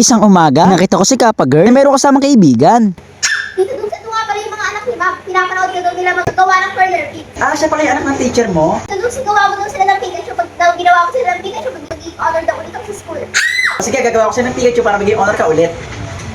Isang umaga, nakita ko si Kappa Girl na meron kasamang kaibigan. Dito dun sa tunga pala yung mga anak ni Ma'am. Pinapanood ka daw nila maggawa ng curler cake. Siya pala yung anak ng teacher mo? Nandun gawa mo daw sila ng Pikachu. Pag daw ginawa ko sila ng Pikachu, magiging honor daw ulit ako sa school. Sige, gagawa ko siya ng Pikachu para maging honor ka ulit.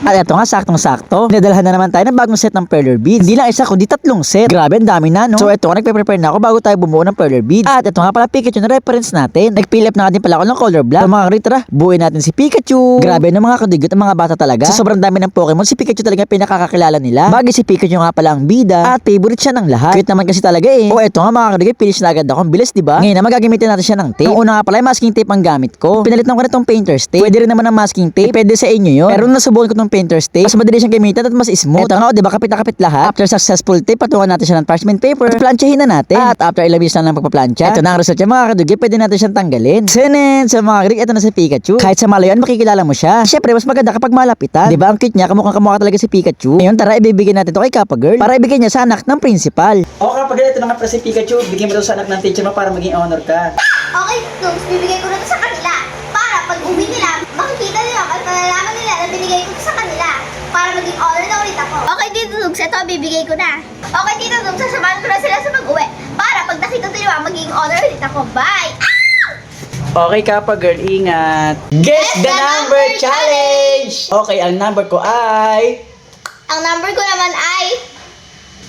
At eto nga, saktong-sakto. Nadalhan na naman tayo ng bagong set ng perler beads. Hindi lang isa, kundi 3 set. Grabe, ang dami na, no? So eto nga, nagpe-prepare na ako bago tayo bumuo ng perler beads. At eto nga pala Pikachu na reference natin. Nag-fill up na din pala ako ng color black. So mga kritra, buuin natin si Pikachu. Grabe na mga kadigot ang mga bata talaga. Sa sobrang dami ng Pokemon, si Pikachu talaga pinakakakilala nila. Bagay si Pikachu nga pala ang bida. At favorite siya ng lahat. Cute naman kasi talaga eh. O eto nga mga kadigot, finish na agad ako. Ang bilis, diba? Ngayon na magagamitin natin siya ng tape. Yung una nga pala, masking tape ang gamit ko. Pinalitan ko na itong painter's tape. Pwede rin naman ng masking tape. Pwede sa inyo yun. Pero nasubukan ko itong painter's tape. Mas madali siyang gamitin at mas smooth. Ito nga, diba, kapit na kapit lahat. After successful tape, patungan natin siya ng parchment paper. At planchahin na natin. At after ilang minutes na ng pagpaplansya, ito na ang result niya mga kadugi. Pwede natin siyang tanggalin. Sinin! Sa mga kadugi, ito na si Pikachu. Kahit sa malayan, makikilala mo siya. Siyempre, mas maganda kapag malapitan. Diba, ang cute niya, kamukha talaga si Pikachu. Ngayon, tara, ibibigay natin ito kay Kappa Girl para ibigay niya sa anak ng principal. O Kappa Girl, ito na nga pala si Pikachu. Bigyan mo daw sa anak ng teacher mo para maging honor ka. Okay, Dums, bibigay ko na to sa kanila. Para pag uwi nila, makikita nila at malalaman nila na binigay ko to sa kanila. Para maging honor na ulit ako. Okay, Tito Dums, ito bibigay ko na. Okay, Tito Dums, sasamahan ko na sila sa pag-uwi. Para pag nakita nila, maging honor ulit ako. Bye! Okay, Kappa Girl, ingat. Guess the number challenge! Okay, ang number ko ay... Ang number ko naman ay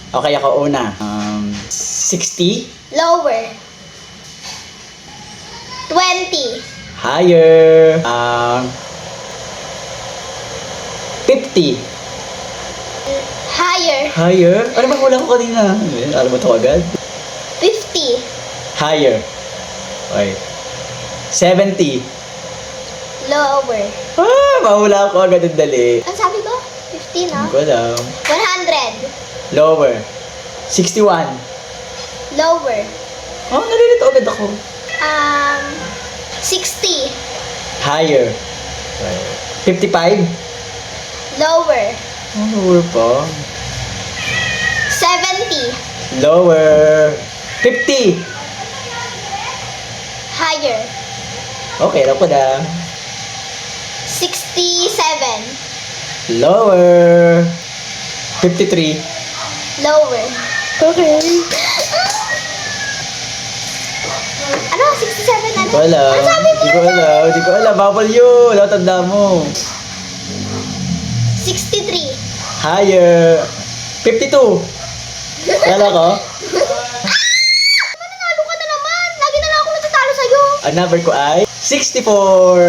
Okay, ako una. 60. lower. 20. Higher. 50. Higher. Higher? Ano ba hula ko kanina? Alam mo ito agad? 50. Higher. Okay. 70. Lower. Mahula ko agad ang dali. Ang sabi ko? 50, no? Hindi ko alam. 100. Lower. 61. Lower. Nalilito agad ako. 60. Higher. Okay. 55. Lower. Lower pa. 70. Lower. 50. Higher. Okay, lang ko na. 67. Lower. 53. Lower. Okay. Ano? 67 ano? Hindi ko alam. Ano sabi mo? Hindi ko alam. Bawal yun. Wala, tanda mo. 63. Higher. 52. Kala ko? Nanalo ka na naman. Lagi na lang ako natatalo sa'yo. Ang number ko ay 64.